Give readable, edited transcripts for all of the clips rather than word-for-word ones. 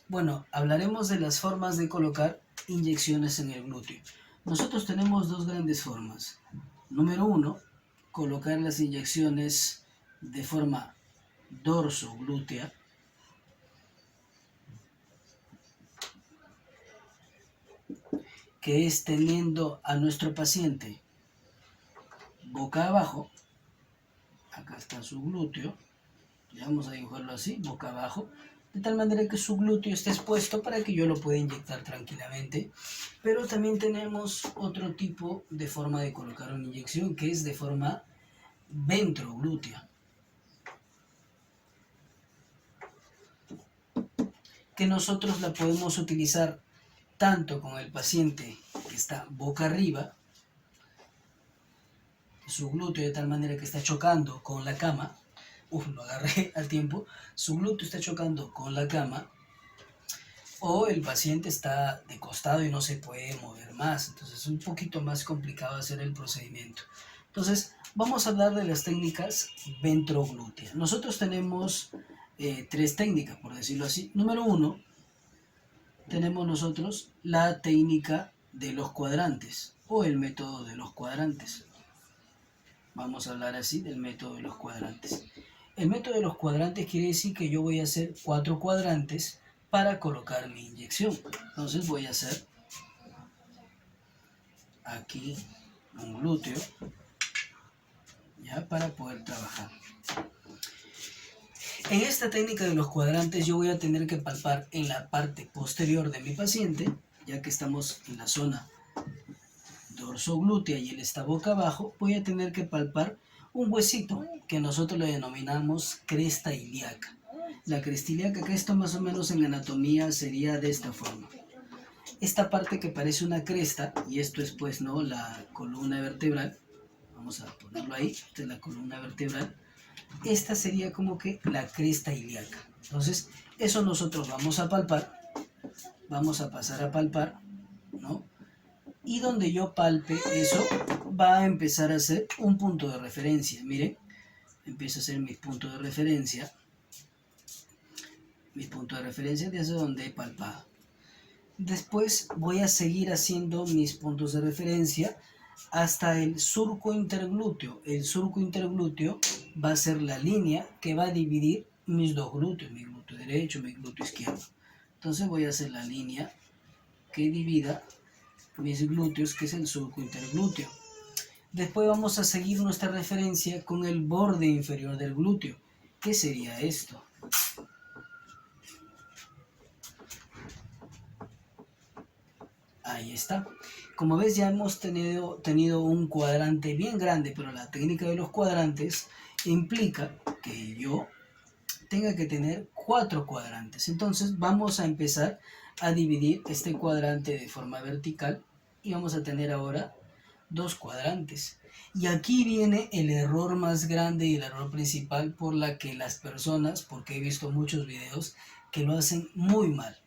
Bueno, hablaremos de las formas de colocar inyecciones en el glúteo. Nosotros tenemos dos grandes formas. Número uno, colocar las inyecciones de forma dorso-glútea, que es teniendo a nuestro paciente boca abajo. Acá está su glúteo. Vamos a dibujarlo así, boca abajo, de tal manera que su glúteo esté expuesto para que yo lo pueda inyectar tranquilamente. Pero también tenemos otro tipo de forma de colocar una inyección, que es de forma ventroglútea, que nosotros la podemos utilizar tanto con el paciente que está boca arriba, su glúteo de tal manera que está chocando con la cama. Lo agarré al tiempo. Su glúteo está chocando con la cama, o el paciente está de costado y no se puede mover más. Entonces es un poquito más complicado hacer el procedimiento. Entonces vamos a hablar de las técnicas ventroglúteas. Nosotros tenemos tres técnicas, por decirlo así. Número uno, tenemos nosotros la técnica de los cuadrantes o el método de los cuadrantes. Vamos a hablar así del método de los cuadrantes. El método de los cuadrantes quiere decir que yo voy a hacer 4 cuadrantes para colocar mi inyección. Entonces voy a hacer aquí un glúteo, ya, para poder trabajar. En esta técnica de los cuadrantes yo voy a tener que palpar en la parte posterior de mi paciente, ya que estamos en la zona dorsoglútea y él está boca abajo. Voy a tener que palpar un huesito que nosotros le denominamos cresta ilíaca. La cresta ilíaca, que esto más o menos en anatomía sería de esta forma. Esta parte que parece una cresta, y esto es pues no la columna vertebral, vamos a ponerlo ahí, esta es la columna vertebral, esta sería como que la cresta ilíaca. Entonces eso nosotros vamos a palpar, vamos a pasar a palpar, ¿no? Y donde yo palpe eso, va a empezar a ser un punto de referencia. Miren, empiezo a hacer mi punto de referencia desde donde he palpado. Después voy a seguir haciendo mis puntos de referencia hasta el surco interglúteo. El surco interglúteo va a ser la línea que va a dividir mis dos glúteos, mi glúteo derecho y mi glúteo izquierdo. Entonces voy a hacer la línea que divida mis glúteos, que es el surco interglúteo. Después vamos a seguir nuestra referencia con el borde inferior del glúteo. ¿Qué sería esto? Ahí está. Como ves, ya hemos tenido un cuadrante bien grande, pero la técnica de los cuadrantes implica que yo tenga que tener 4 cuadrantes. Entonces vamos a empezar a dividir este cuadrante de forma vertical y vamos a tener ahora 2 cuadrantes. Y aquí viene el error más grande y el error principal por la que las personas, porque he visto muchos videos que lo hacen muy mal.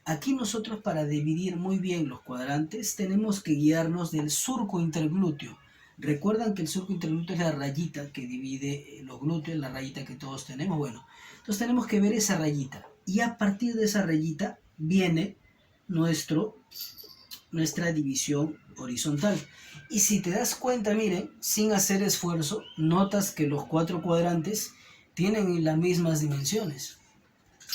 Aquí nosotros, para dividir muy bien los cuadrantes, tenemos que guiarnos del surco interglúteo. Recuerdan que el surco interglúteo es la rayita que divide los glúteos, la rayita que todos tenemos. Bueno, entonces tenemos que ver esa rayita, y a partir de esa rayita viene nuestra división horizontal. Y si te das cuenta, miren, sin hacer esfuerzo, notas que los 4 cuadrantes tienen las mismas dimensiones.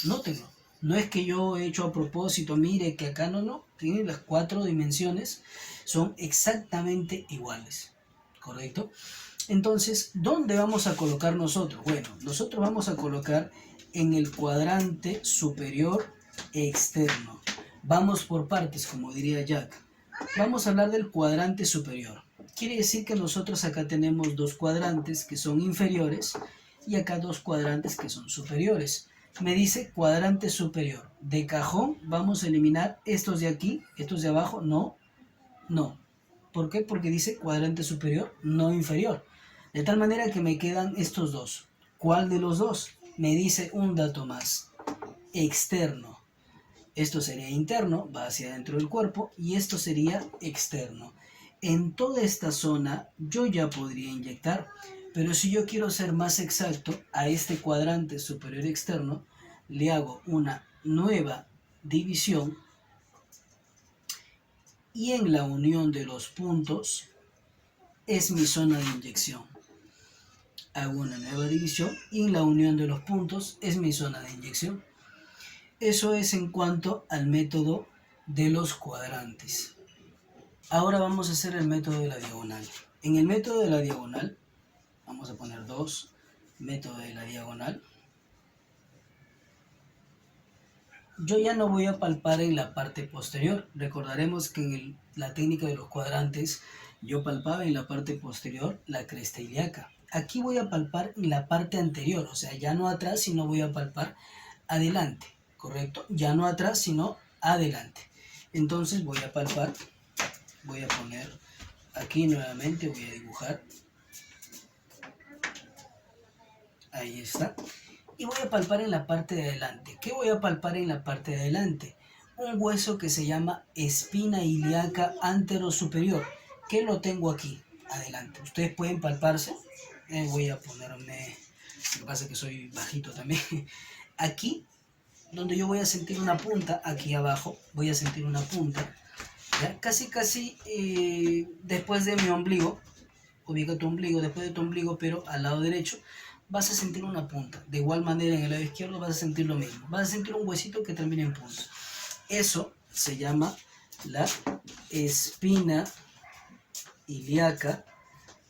Nótenlo. No es que yo he hecho a propósito, mire que acá no, tienen las 4 dimensiones, son exactamente iguales, ¿correcto? Entonces, ¿dónde vamos a colocar nosotros? Bueno, nosotros vamos a colocar en el cuadrante superior externo. Vamos por partes, como diría Jack. Vamos a hablar del cuadrante superior. Quiere decir que nosotros acá tenemos 2 cuadrantes que son inferiores y acá 2 cuadrantes que son superiores. Me dice cuadrante superior. De cajón vamos a eliminar estos de aquí, estos de abajo, no. ¿Por qué? Porque dice cuadrante superior, no inferior. De tal manera que me quedan estos dos. ¿Cuál de los dos? Me dice un dato más. Externo. Esto sería interno, va hacia adentro del cuerpo, y esto sería externo. En toda esta zona yo ya podría inyectar, pero si yo quiero ser más exacto a este cuadrante superior externo, le hago una nueva división y en la unión de los puntos es mi zona de inyección. Hago una nueva división y en la unión de los puntos es mi zona de inyección. Eso es en cuanto al método de los cuadrantes. Ahora vamos a hacer el método de la diagonal. En el método de la diagonal, vamos a poner 2, método de la diagonal. Yo ya no voy a palpar en la parte posterior. Recordaremos que en la técnica de los cuadrantes yo palpaba en la parte posterior la cresta ilíaca. Aquí voy a palpar en la parte anterior, o sea, ya no atrás, sino voy a palpar adelante, ¿correcto? Ya no atrás, sino adelante. Entonces voy a palpar, voy a poner aquí nuevamente, voy a dibujar. Ahí está. Y voy a palpar en la parte de adelante. ¿Qué voy a palpar en la parte de adelante? Un hueso que se llama espina ilíaca anterosuperior, que lo tengo aquí, adelante. Ustedes pueden palparse. Voy a ponerme, lo que pasa es que soy bajito también. Aquí, donde yo voy a sentir una punta, aquí abajo, voy a sentir una punta. ¿Ya? Casi después de mi ombligo, ubica tu ombligo, después de tu ombligo, pero al lado derecho, vas a sentir una punta. De igual manera en el lado izquierdo vas a sentir lo mismo. Vas a sentir un huesito que termina en punta. Eso se llama la espina ilíaca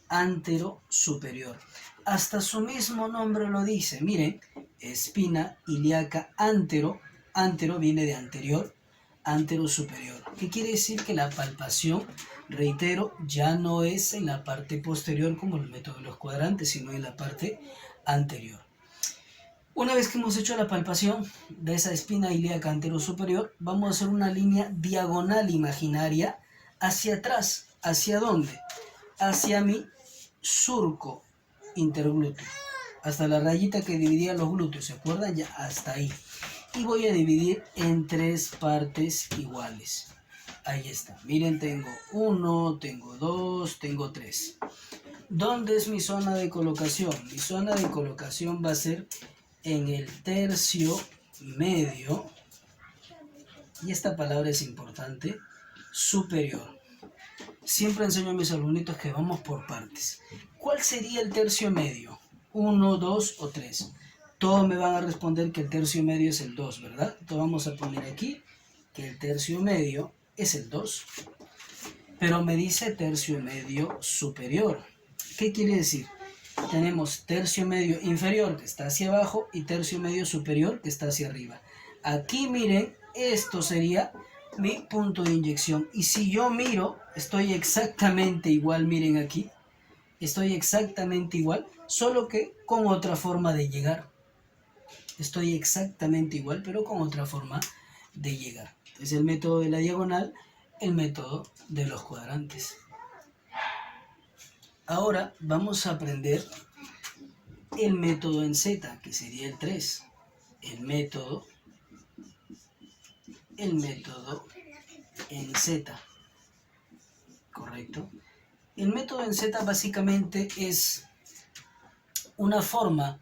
anterosuperior. Hasta su mismo nombre lo dice. Miren, espina ilíaca antero. Antero viene de anterior, anterosuperior. ¿Qué quiere decir? Que la palpación, reitero, ya no es en la parte posterior como el método de los cuadrantes, sino en la parte anterior. Una vez que hemos hecho la palpación de esa espina ilíaca anterosuperior, vamos a hacer una línea diagonal imaginaria hacia atrás. ¿Hacia dónde? Hacia mi surco interglúteo. Hasta la rayita que dividía los glúteos, ¿se acuerdan? Ya hasta ahí. Y voy a dividir en 3 partes iguales. Ahí está. Miren, tengo 1, tengo 2, tengo 3. ¿Dónde es mi zona de colocación? Mi zona de colocación va a ser en el tercio medio. Y esta palabra es importante. Superior. Siempre enseño a mis alumnitos que vamos por partes. ¿Cuál sería el tercio medio? 1, 2 o 3. Todos me van a responder que el tercio medio es el 2, ¿verdad? Entonces vamos a poner aquí que el tercio medio es el 2. Pero me dice tercio medio superior. ¿Qué quiere decir? Tenemos tercio medio inferior que está hacia abajo y tercio medio superior que está hacia arriba. Aquí miren, esto sería mi punto de inyección. Y si yo miro, estoy exactamente igual, miren aquí. Estoy exactamente igual, solo que con otra forma de llegar. Estoy exactamente igual, pero con otra forma de llegar. Es el método de la diagonal, el método de los cuadrantes. Ahora vamos a aprender el método en Z, que sería el 3. El método en Z. ¿Correcto? El método en Z básicamente es una forma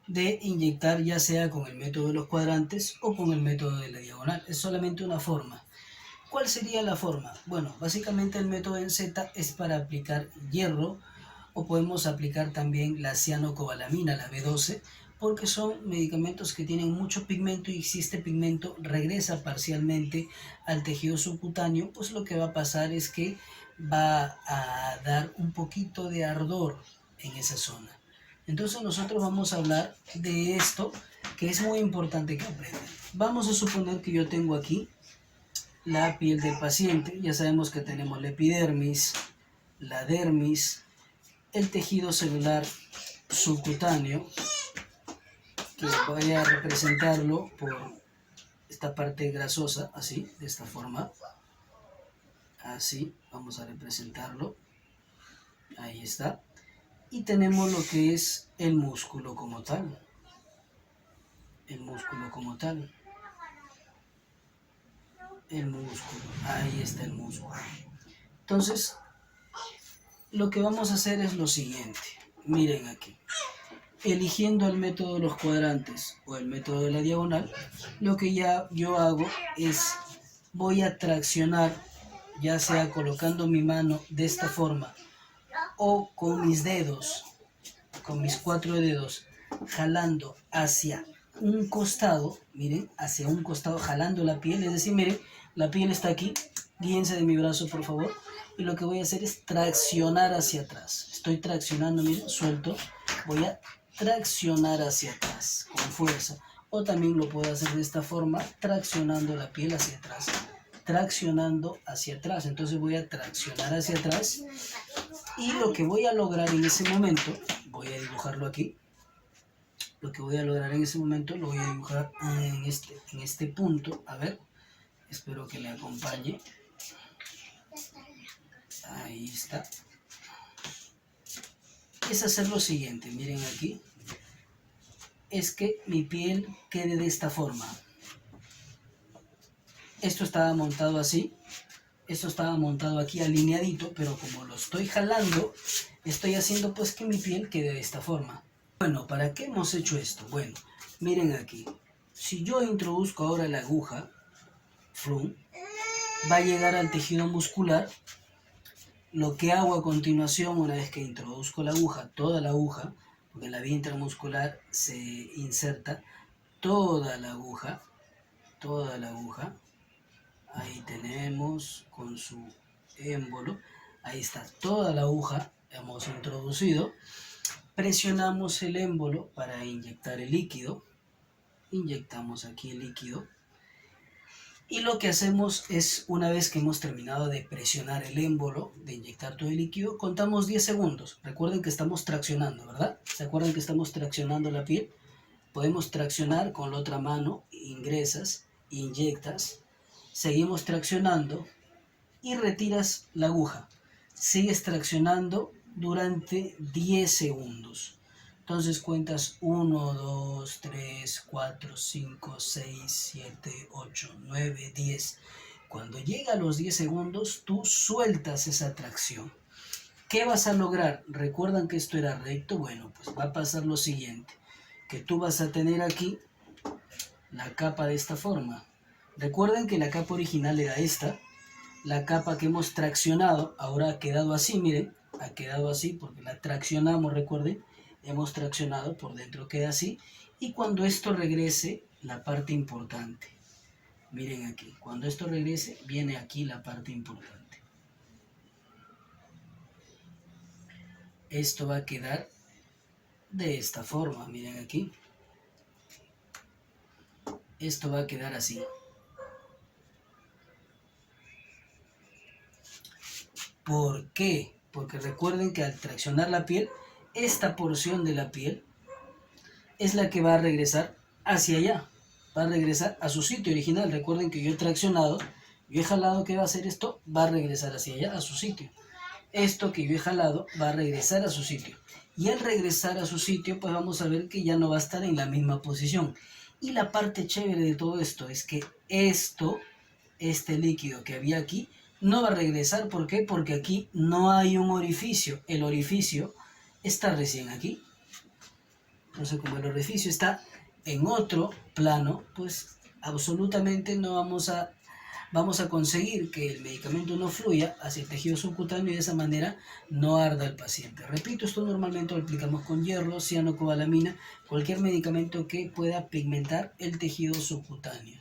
de inyectar, ya sea con el método de los cuadrantes o con el método de la diagonal. Es solamente una forma. ¿Cuál sería la forma? Bueno, básicamente el método en Z es para aplicar hierro, o podemos aplicar también la cianocobalamina, la B12, porque son medicamentos que tienen mucho pigmento, y si este pigmento regresa parcialmente al tejido subcutáneo, pues lo que va a pasar es que va a dar un poquito de ardor en esa zona. Entonces nosotros vamos a hablar de esto, que es muy importante que aprendan. Vamos a suponer que yo tengo aquí la piel del paciente. Ya sabemos que tenemos la epidermis, la dermis, el tejido celular subcutáneo, que voy a representarlo por esta parte grasosa, así, de esta forma. Así, vamos a representarlo. Ahí está. Y tenemos lo que es el músculo como tal. El músculo como tal. El músculo. Ahí está el músculo. Entonces, lo que vamos a hacer es lo siguiente. Miren aquí. eligiendo el método de los cuadrantes o el método de la diagonal, lo que ya yo hago es voy a traccionar, ya sea colocando mi mano de esta forma o con mis dedos, con mis 4 dedos, jalando hacia un costado, miren, hacia un costado, jalando la piel, es decir, miren, la piel está aquí, guíense de mi brazo por favor, y lo que voy a hacer es traccionar hacia atrás. Estoy traccionando, miren, suelto, voy a traccionar hacia atrás con fuerza, o también lo puedo hacer de esta forma, traccionando la piel hacia atrás, traccionando hacia atrás. Entonces voy a traccionar hacia atrás y lo que voy a lograr en ese momento, voy a dibujarlo aquí, lo que voy a lograr en ese momento lo voy a dibujar en este punto, a ver, espero que me acompañe, ahí está, es hacer lo siguiente, miren aquí, es que mi piel quede de esta forma, esto estaba montado así, esto estaba montado aquí alineadito, pero como lo estoy jalando, estoy haciendo pues que mi piel quede de esta forma. Bueno, ¿para qué hemos hecho esto? Bueno, miren aquí, si yo introduzco ahora la aguja, flum, va a llegar al tejido muscular. Lo que hago a continuación, una vez que introduzco la aguja, toda la aguja, porque en la vía intramuscular se inserta toda la aguja, ahí tenemos con su émbolo, ahí está toda la aguja, hemos introducido, presionamos el émbolo para inyectar el líquido, inyectamos aquí el líquido, y lo que hacemos es, una vez que hemos terminado de presionar el émbolo, de inyectar todo el líquido, contamos 10 segundos. Recuerden que estamos traccionando, ¿verdad? ¿Se acuerdan que estamos traccionando la piel? Podemos traccionar con la otra mano, ingresas, inyectas, seguimos traccionando y retiras la aguja. Sigues traccionando durante 10 segundos. Entonces cuentas 1, 2, 3, 4, 5, 6, 7, 8, 9, 10. Cuando llega a los 10 segundos, tú sueltas esa tracción. ¿Qué vas a lograr? ¿Recuerdan que esto era recto? Bueno, pues va a pasar lo siguiente, que tú vas a tener aquí la capa de esta forma. Recuerden que la capa original era esta, la capa que hemos traccionado ahora ha quedado así, miren, ha quedado así porque la traccionamos, recuerden, hemos traccionado, por dentro queda así, y cuando esto regrese, la parte importante, miren aquí, cuando esto regrese, viene aquí la parte importante. Esto va a quedar de esta forma, miren aquí, esto va a quedar así. ¿Por qué? Porque recuerden que al traccionar la piel, esta porción de la piel es la que va a regresar hacia allá, va a regresar a su sitio original. Recuerden que yo he traccionado, yo he jalado, ¿qué va a hacer esto? Va a regresar hacia allá, a su sitio. Esto que yo he jalado va a regresar a su sitio. Y al regresar a su sitio, pues vamos a ver que ya no va a estar en la misma posición. Y la parte chévere de todo esto es que este líquido que había aquí, no va a regresar. ¿Por qué? Porque aquí no hay un orificio. El orificio está recién aquí. Entonces, como el orificio está en otro plano, pues absolutamente no vamos a conseguir que el medicamento no fluya hacia el tejido subcutáneo y de esa manera no arda el paciente. Repito, esto normalmente lo aplicamos con hierro, cianocobalamina, cualquier medicamento que pueda pigmentar el tejido subcutáneo.